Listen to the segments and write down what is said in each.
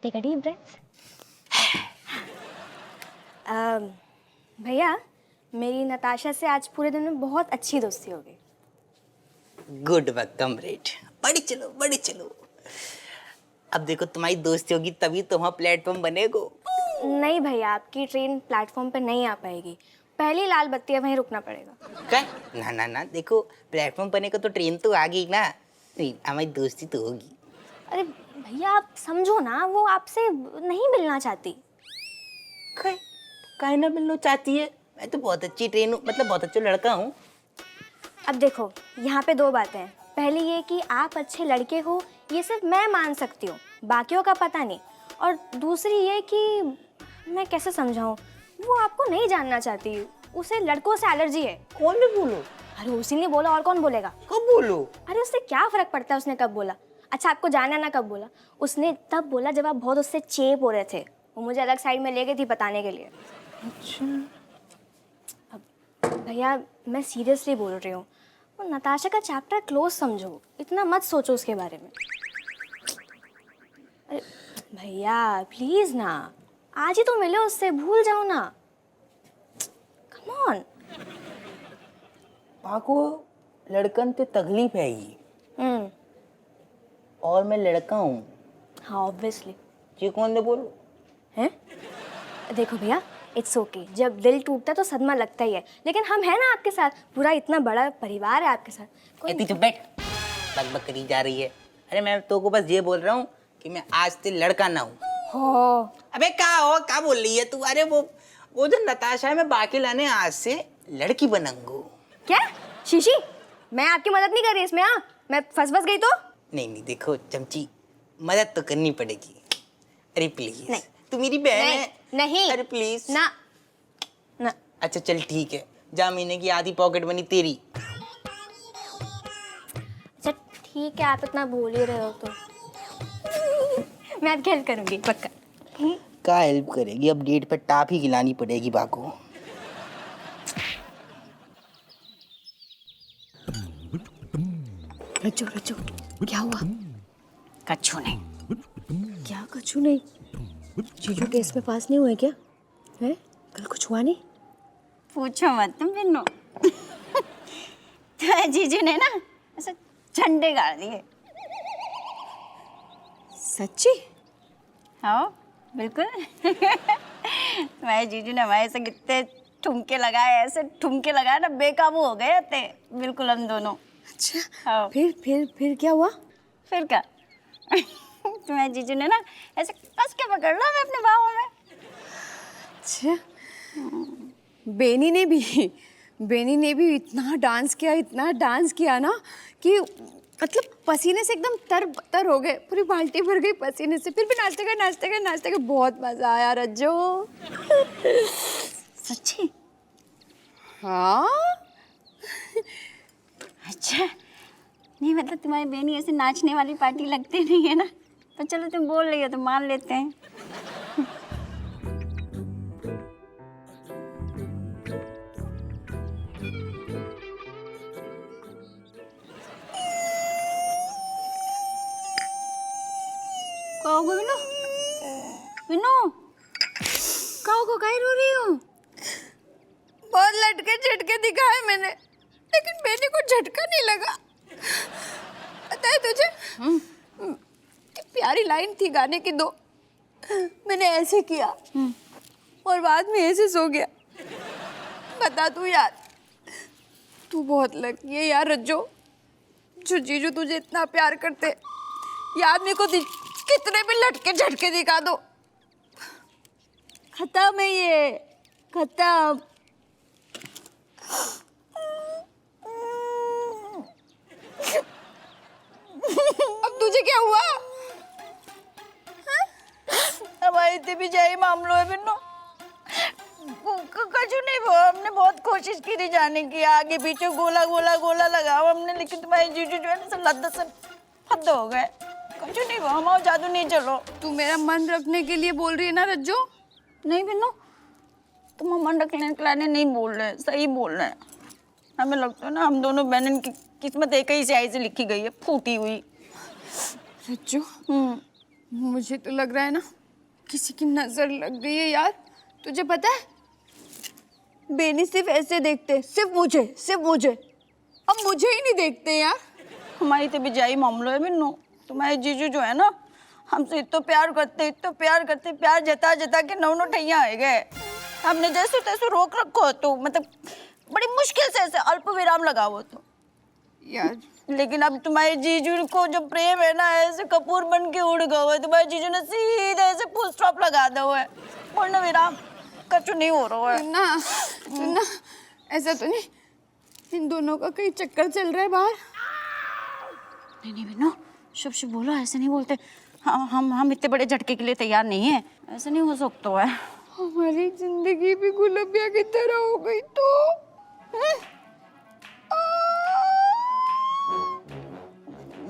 Take a deep breath. भैया, मेरी नताशा से आज पूरे दिन में बहुत अच्छी दोस्ती हो गई। गुड वर्क कमरेड, बड़ी चलो बड़ी चलो। अब देखो तुम्हारी दोस्ती होगी तभी तो वहाँ प्लेटफॉर्म बनेगो। नहीं भैया, आपकी ट्रेन प्लेटफॉर्म पर नहीं आ पाएगी। पहली लाल बत्ती है, वहीं रुकना पड़ेगा। क्या? ना ना ना, देखो प्लेटफॉर्म बनेगा तो ट्रेन तो आ गई ना, नहीं हमारी दोस्ती तो होगी। अरे भैया, आप समझो ना, वो आपसे नहीं मिलना चाहती। काहे ना मिलना चाहती है? मैं तो बहुत अच्छी ट्रेन हूँ, मतलब बहुत अच्छा लड़का हूँ। अब देखो, यहाँ पे दो बातें हैं। पहली ये कि आप अच्छे लड़के हो, ये सिर्फ मैं मान सकती हूँ, बाकियों का पता नहीं। और दूसरी ये कि मैं कैसे समझाऊँ, वो आपको नहीं जानना चाहती, उसे लड़कों से एलर्जी है। कौन ने बोलो? अरे उसी ने बोला, और कौन बोलेगा? कब बोलो? अरे उससे क्या फर्क पड़ता है उसने कब बोला। अच्छा, आपको जानना ना कब बोला, उसने तब बोला जब आप बहुत उससे चेप हो रहे थे। वो मुझे अलग साइड में ले गई थी बताने के लिए। अच्छा। अब भैया, मैं सीरियसली बोल रही हूँ, वो नताशा का चैप्टर क्लोज समझो, इतना मत सोचो उसके बारे में। अरे भैया प्लीज ना, आज ही तो मिले उससे, भूल जाओ ना। Come on. पाको लड़कन ते तकलीफ है ये, और मैं लड़का हूँ। हाँ ऑब्वियसली। ये कौन ने बोलो? हैं? देखो भैया, इट्स ओके, जब दिल टूटता है तो सदमा लगता ही है, लेकिन हम हैं ना आपके साथ, पूरा इतना बड़ा परिवार है आपके साथ। इतनी चुप बैठ, बक बक करी जा रही है। अरे मैं तो को बस ये बोल रहा हूँ कि मैं आज से लड़का ना हूँ। हो अबे क्या बोल रही है तू? अरे वो जो नताशा है, मैं बाकी लाने आज से लड़की बनूंगू। क्या? शीशी, मैं आपकी मदद नहीं कर रही इसमें। हाँ, मैं फंस गई तो? नहीं देखो चमची, मदद तो करनी पड़ेगी। अरे प्लीज, नहीं, तू मेरी बहन है। नहीं, अरे प्लीज ना ना। अच्छा चल ठीक है, जा, महीने की आधी पॉकेट मनी तेरी। अच्छा ठीक है, आप इतना बोल ही रहे हो तो मैं आपकी हेल्प करूंगी पक्का। क्या हेल्प करेगी? अब डेट पे टाप ही खिलानी पड़ेगी बाको। रज्जो रज्जो, क्या हुआ? कच्छू नहीं। क्या कछु नहीं? जीजू केस में पास नहीं हुए क्या? है? कल कुछ हुआ नहीं? पूछो मत तुम बिन्नू। तो जीजू ने ना ऐसे झंडे गाड़ दिए। सच्ची? हाँ बिल्कुल। तुम्हारे जीजू ने हमारे से कितने ठुमके लगाए, ऐसे ठुमके लगाए ना, बेकाबू हो गए थे बिल्कुल हम दोनों। अच्छा, हाँ। फिर क्या हुआ? फिर क्या? तुम्हारे जीजू ने ना ऐसे कस के पकड़ ला मैं अपने बाहों में। अच्छा, बेनी ने भी इतना डांस किया ना कि मतलब पसीने से एकदम तर हो गए, पूरी बाल्टी भर गई पसीने से। फिर भी नाचते गए बहुत मजा आया रज्जो। सच्ची? हाँ। अच्छा, नहीं मतलब तुम्हारी बहनी ऐसे नाचने वाली पार्टी लगती नहीं है ना, तो चलो तुम बोल रही हो तो मान लेते हैं। क्या हो गया बिन्नू? बिन्नू क्या हो गया, काहे रो रही हो? बहुत लटके झटके दिखाए मैंने, लेकिन बेनी को झटका नहीं लगा। पता है तुझे? कि प्यारी लाइन थी गाने की दो, मैंने ऐसे किया और बाद में ऐसे सो गया। बता तू यार, तू बहुत लकी है यार रज्जो, जो जीजू तुझे इतना प्यार करते। ये आदमी को कितने भी लटके झटके दिखा दो, खत्म है ये, खत्म। अब तुझे तुझे क्या हुआ? हमारी इतने भी जाई मामलों है बिन्नो, कछु नहीं हुआ। हमने बहुत कोशिश की थी जाने की, आगे पीछे गोला गोला गोला लगाओ हमने, लेकिन तुम्हारे जीजू जो है ना सब लद्द से हद हो गए। कछु नहीं हुआ, हमारा जादू नहीं चलो। तू मेरा मन रखने के लिए बोल रही है ना रज्जू? नहीं बिन्नो, तुम मन रखने के नहीं बोल रहे, सही बोल रहे हैं। हमें लगता है ना हम दोनों बहनों की किस्मत एक ही स्याही से लिखी गई है, फूटी हुई। रज्जू, मुझे तो लग रहा है ना किसी की नजर लग गई है यार। तुझे पता है बेनी सिर्फ ऐसे देखते, सिर्फ मुझे। अब मुझे ही नहीं देखते यार। हमारी तो बिजाई मामलो है बिन्नू। तुम्हारे जीजू जो है ना हमसे इतना प्यार करते, प्यार जता जता के नौ ठैया आ गए। हमने जैसे तैसे रोक रखो तो मतलब बड़ी मुश्किल से ऐसे अल्प विराम लगाओ तो यार लेकिन अब तुम्हारे जीजू को जो प्रेम है ना ऐसे कपूर बन के उड़ गए है। तुम्हारे जीजू ने सीधे ऐसे फुल स्टॉप लगा दो है, पूर्ण विराम कछु नहीं हो रहा है। सुनना, ऐसा तो नहीं इन दोनों का कहीं चक्कर चल रहा है बाहर? नहीं बिन्नू, शुभ शुभ बोलो, ऐसे नहीं बोलते। हम इतने बड़े झटके के लिए तैयार नहीं है, ऐसे नहीं हो सकता है। हमारी जिंदगी भी गुलाबिया की तरह हो गई तो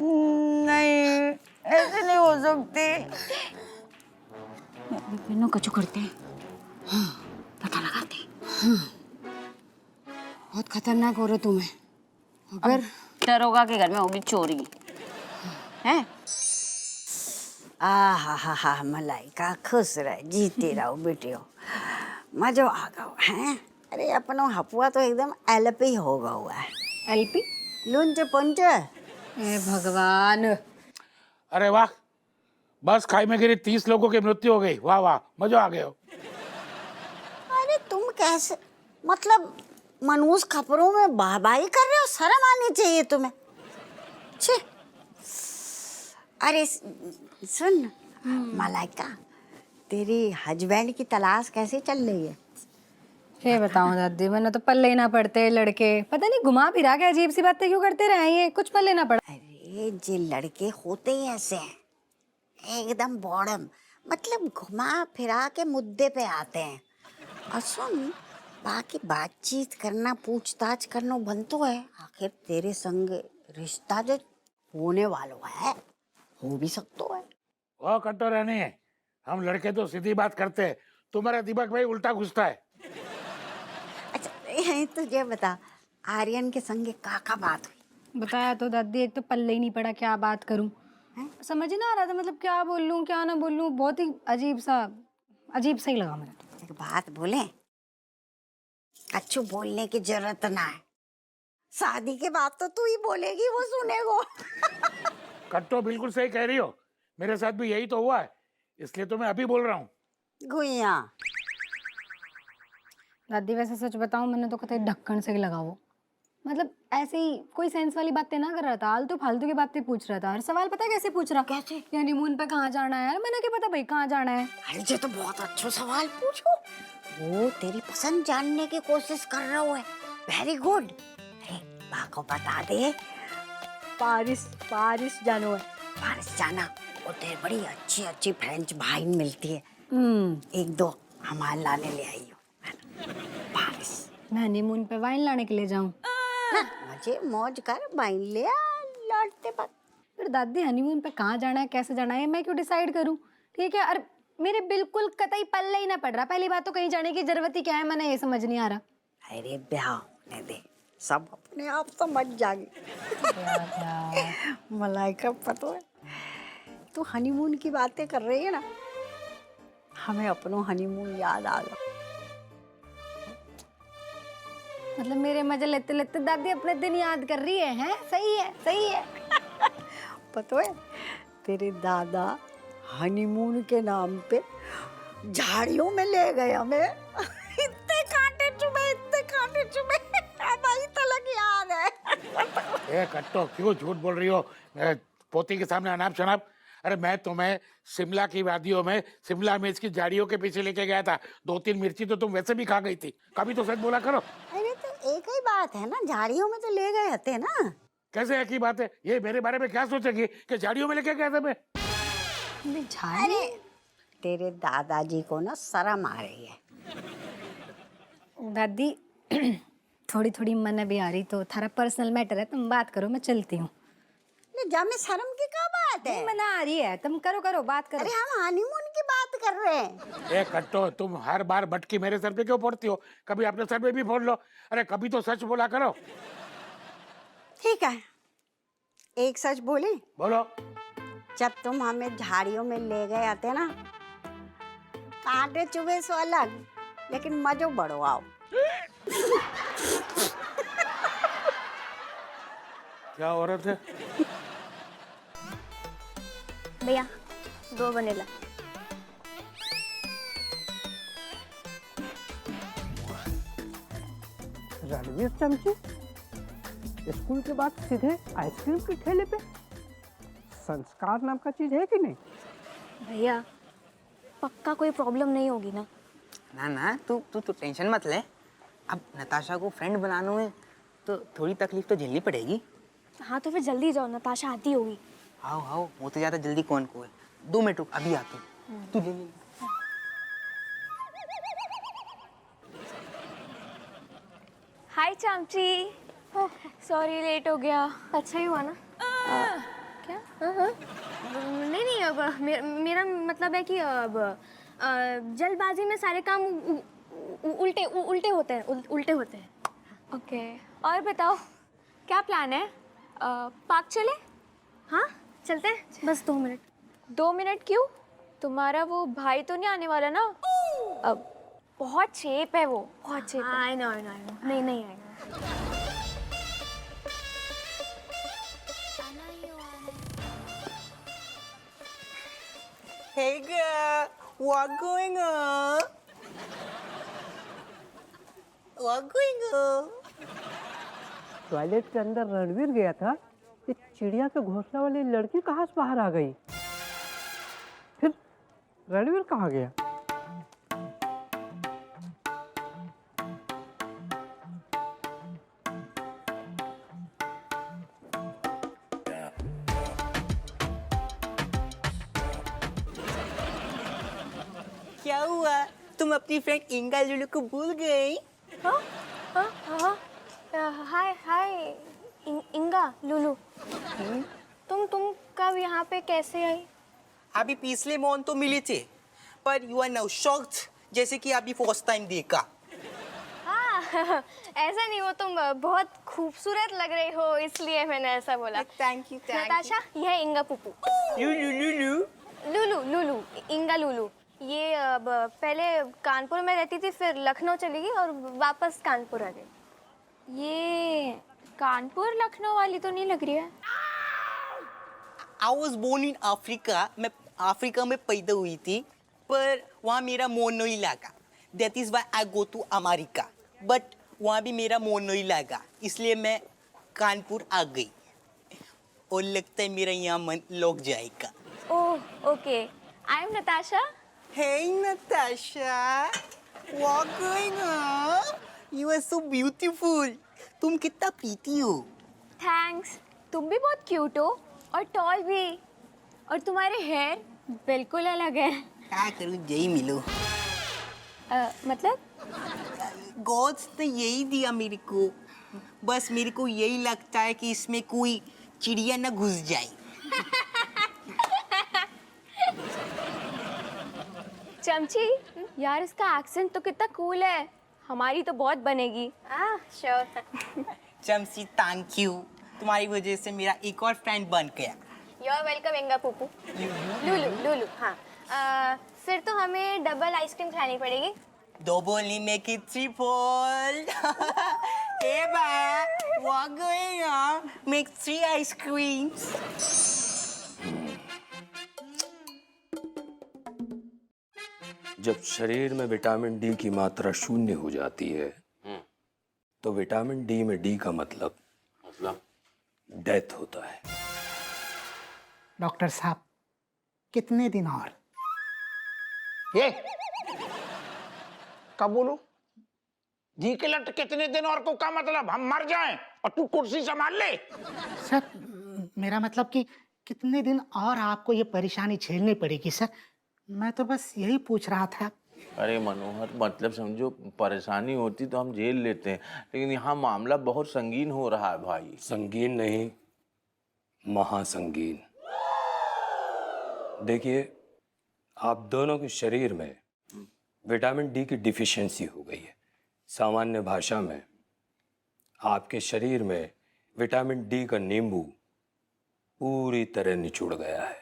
नहीं, ऐसे नहीं हो सकते। बिन्नू कछु करते हैं, पता लगाते हैं। बहुत खतरनाक हो रहा तुम्हें। अगर दरोगा के घर में होगी चोरी है। हा मलाइका खुश रहे, जीते रहो बेटियो, मजो आ गओ हैं। अरे अपनो हपुआ तो एकदम एलपी हो गया हुआ है। एलपी? लुंच पुंच। ए भगवान। अरे वाह, बस खाई में गिरी 30 लोगों की मृत्यु हो गई। वाह वाह, मजा आ गया। अरे तुम कैसे, मतलब मनूस खबरों में बाहबाही कर रहे हो? शर्म आनी चाहिए तुम्हें। छे। अरे सुन मलाइका, तेरी हस्बैंड की तलाश कैसे चल रही है? ये बताऊं दादी, मैंने तो पल्ले ना पड़ते लड़के, पता नहीं घुमा फिरा के अजीब सी बातें क्यों करते रहे ये, कुछ पल्ले ना पड़ा। अरे जे लड़के होते ही ऐसे हैं, एकदम बॉडम, मतलब घुमा फिरा के मुद्दे पे आते हैं। और सुन, बाकी बातचीत करना, पूछताछ करना बनतो है। आखिर तेरे संग रिश्ता जो होने वाला है, हो भी सकता है। वो कट्टो रहने है, हम लड़के तो सीधी बात करते हैं, तुम्हारा दिमाग भाई उल्टा घुसता है। अच्छा तुझे बता, आर्यन के संगे का बात हुई? बताया तो दादी, एक तो पल्ले ही नहीं पड़ा, क्या बात करूं, समझ ही ना आ रहा था, मतलब क्या बोलूं क्या ना बोलूं, बहुत ही अजीब सा ही लगा मुझे। एक बात बोले, अच्छू बोलने की जरूरत ना है, शादी के बाद तो तू ही बोलेगी, वो सुनेगो। कट्टो बिल्कुल सही कह रही हो, मेरे साथ भी यही तो हुआ है, इसलिए तो मैं अभी बोल रहा हूँ। गुइया दादी वैसे सच बताऊं, मैंने तो कतई ढक्कन से ही लगा वो, मतलब ऐसे ही कोई सेंस वाली बातें ना कर रहा था, आलतू फालतू की बातें पूछ रहा था। हर सवाल पता है कैसे पूछ रहा? कैसे? हनीमून पे कहाँ जाना है यार, मैंने क्या पता भाई कहाँ जाना है। अरे ये तो बहुत अच्छा सवाल पूछो, वो तेरी पसंद जानने की कोशिश कर रहा है। Very good. अरे माँ को बता दे, पारिस जानो है। पारिस जाना, उधर बड़ी अच्छी अच्छी फ्रेंच वाइन मिलती है, एक दो हमारे लाने ले आई हो। पारिस मैं हनीमून पे वाइन लाने के लिए जाऊं? मुझे मौज कर, वाइन ले आ, लौटते बाद। फिर दादी हनीमून पे कहाँ जाना है, कैसे जाना है, मैं क्यों डिसाइड करूं? ठीक है, अरे मेरे बिल्कुल कतई पल्ले ही ना पड़ रहा। पहली बात तो कहीं जाने की जरूरत ही क्या है, मैंने ये समझ नहीं आ रहा। अरे ब्याह होने दे, सब अपने आप समझ जाएगी। मलाइका पता है, तू हनीमून की बातें कर रही है ना, हमें अपनों हनीमून याद आ गया। मतलब मेरे मजे लेते लेते दादी अपने दिन याद कर रही है, हैं? सही है, सही है। पता है, तेरे दादा हनीमून के नाम पे झाड़ियों में ले गए हमें। इतने कांटे चुभे, भाई तलक याद है। ए कट्टो, क्यों झूठ बोल रही हो पोती के सामने अनाप शनाप? अरे मैं तुम्हें शिमला की वादियों में शिमला मिर्च की झाड़ियों के पीछे लेके गया था, 2-3 मिर्ची तो तुम वैसे भी खा गई थी, कभी तो सच बोला करो। अरे तो एक ही बात है ना, झाड़ियों में तो ले गए थे ना। कैसे की बात है? ये मेरे बारे में क्या सोचेगी कि झाड़ियों में लेके गया था मैं? अरे तेरे दादाजी को ना शर्म आ रही है। दादी थोड़ी थोड़ी मन अभी आ रही तो थारा पर्सनल मैटर है, तुम बात करो, मैं चलती हूँ। ले जा, में शर्म की क्या बात है? मन आ रही है, तुम करो करो बात करो। अरे हम हनीमून की बात कर रहे हैं। ए कट्टो, तुम हर बार बटकी मेरे सर पे क्यों फोड़ती हो? कभी अपने सर पे भी फोड़ लो। अरे कभी तो सच बोला करो। ठीक है, एक सच बोले। बोलो। जब तुम हमें झाड़ियों में ले गए आते ना, कांटे चुभे सो अलग, लेकिन मजो बड़ो आओ। क्या औरत है? भैया 2 वनीला। रणवीर चमची स्कूल के बाद सीधे आइसक्रीम के ठेले पे? संस्कार नाम का चीज है कि नहीं? भैया पक्का कोई प्रॉब्लम नहीं होगी ना? ना ना, तू टेंशन मत ले। अब नताशा को फ्रेंड बनाना है तो थोड़ी तकलीफ तो झेलनी पड़ेगी। हाँ तो फिर जल्दी जाओ, नताशा आती होगी। आओ आओ, वो तो ज़्यादा जल्दी कौन को है। 2 मिनट रुक, अभी आती हूँ। तू ले ले। हाय चामची। सॉरी लेट हो गया। अच्छा ही हुआ ना? क्या? नहीं नहीं, अब मेरा मतलब है कि अब जल्दबाजी में सारे काम उल्टे होते हैं। ओके, और बताओ क्या प्लान है? पार्क चले? हाँ चलते हैं, बस 2 मिनट। 2 मिनट क्यों? तुम्हारा वो भाई तो नहीं आने वाला ना? अब बहुत चेप है वो, बहुत चेप है। I know. नहीं आएगा। Hey girl, what going on? What going on? Toilet के अंदर रणवीर गया था, ये चिड़िया के घोंसला वाली लड़की कहाँ से बाहर आ गई? फिर रणवीर कहाँ गया? क्या हुआ? तुम अपनी फ्रेंड इंगा लुलू को भूल गई? हाय इंगा लुलू। तुम कब यहाँ पे कैसे आई? अभी पिछले मॉन तो मिले थे, पर यू आर नाउ शॉक्ड, जैसे कि अभी फर्स्ट टाइम देखा। हाँ ऐसा नहीं, वो तुम बहुत खूबसूरत लग रही हो इसलिए मैंने ऐसा बोला। Thank you. नताशा, यह है इंगा पुप्पू। लुलू इंगा लुलू। ये अब पहले कानपुर में रहती थी, फिर लखनऊ चली गई और वापस कानपुर आ गई। ये कानपुर लखनऊ वाली तो नहीं लग रही है। I was born in Africa. मैं अफ्रीका में पैदा हुई थी, पर वहाँ मेरा मन नहीं लगा। That is why I go to America. But वहाँ भी मेरा मन नहीं लगा, इसलिए मैं कानपुर आ गई। और लगता है मेरा यहाँ मन लग जाएगा। Oh okay, I am Natasha. Hey Natasha, what going on? You are so beautiful. तुम कितना प्रीति हो। थैंक्स, तुम भी बहुत क्यूट हो और टॉल भी, और तुम्हारे हेयर बिल्कुल अलग है। क्या करूँ, जय मिलो। मतलब गॉड्स ने यही दिया मेरे को, बस मेरे को यही लगता है कि इसमें कोई चिड़िया ना घुस जाए। चमची, यार इसका एक्सेंट तो कितना कूल है, हमारी तो बहुत बनेगी। श्योर। चमसी थैंक यू, तुम्हारी वजह से मेरा एक और फ्रेंड बन गया। You are welcome इंगा पुप्पू। लुलू हाँ। फिर तो हमें डबल आइसक्रीम खानी पड़ेगी। Double ni make it triple. Hey ba, what going on? Make 3 ice creams. जब शरीर में विटामिन डी की मात्रा 0 हो जाती है तो विटामिन डी में डी का मतलब डेथ होता है। डॉक्टर साहब, कितने दिन और? ये कब बोलू? जी के लट कितने दिन और को का मतलब हम मर जाएं? और तू कुर्सी संभाल ले। सर मेरा मतलब कि कितने दिन और आपको ये परेशानी झेलनी पड़ेगी सर? मैं तो बस यही पूछ रहा था। अरे मनोहर, मतलब समझो, परेशानी होती तो हम झेल लेते हैं, लेकिन यहाँ मामला बहुत संगीन हो रहा है भाई। संगीन नहीं, महासंगीन। देखिए, आप दोनों के शरीर में विटामिन डी की डिफिशियंसी हो गई है। सामान्य भाषा में आपके शरीर में विटामिन डी का नींबू पूरी तरह निचुड़ गया है।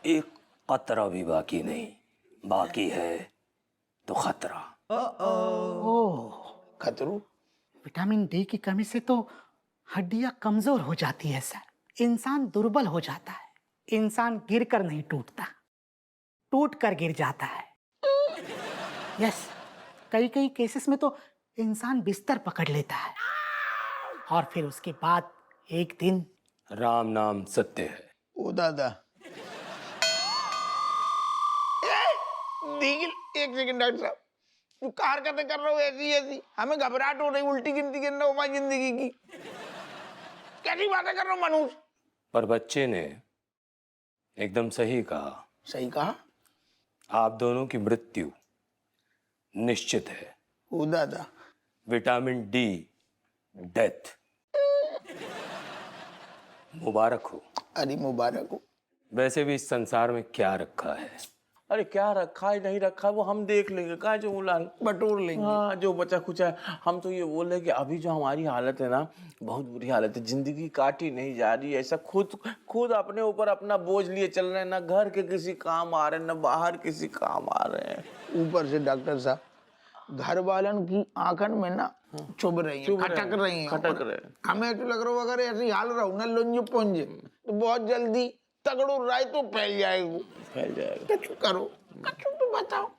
एक कतरा भी बाकी नहीं, बाकी है तो खतरा। ओह, खतरू? विटामिन डी की कमी से तो हड्डियां कमजोर हो जाती है सर। इंसान दुर्बल हो जाता है। इंसान गिरकर नहीं टूटता, टूटकर गिर जाता है। यस, कई कई केसेस में तो इंसान बिस्तर पकड़ लेता है और फिर उसके बाद एक दिन राम नाम सत्य है। ओ दादा, देखिए, एक सेकंड डॉक्टर साहब, तू क्या हरकतें कर रहे हो ऐसी ऐसी? हमें घबराहट हो रही, उल्टी गिनती गिन रहा हूँ मैं जिंदगी की। कैसी बातें कर रहा हूँ मनुष्य? पर बच्चे ने एकदम सही कहा। सही कहा? आप दोनों की मृत्यु निश्चित है। ओ दादा, विटामिन डी डेथ। मुबारक हो। अरे मुबारक हो। वैसे भी इस संसार में क्या रखा है? अरे क्या रखा है नहीं रखा वो हम देख लेंगे, कहाँ जो उलाल बटोर लेंगे। हाँ, जो बचा खुचा है। हम तो ये बोल रहे कि अभी जो हमारी हालत है ना, बहुत बुरी हालत है। जिंदगी काटी नहीं जा रही, ऐसा खुद अपने ऊपर अपना बोझ लिए चल रहे हैं, ना घर के किसी काम आ रहे हैं, ना बाहर किसी काम आ रहे हैं। ऊपर से डॉक्टर साहब घर वालन की आंखन में ना चुभ रही है, खटक रही है, खटक रहे हैं। हमें तो लग रहा हो अगर ऐसे हाल रहा ना लोंजे पोंजे तो बहुत जल्दी तगड़ो राय तो फैल जाएगा। फैल जाएगा। कछु करो, कछु तो बताओ।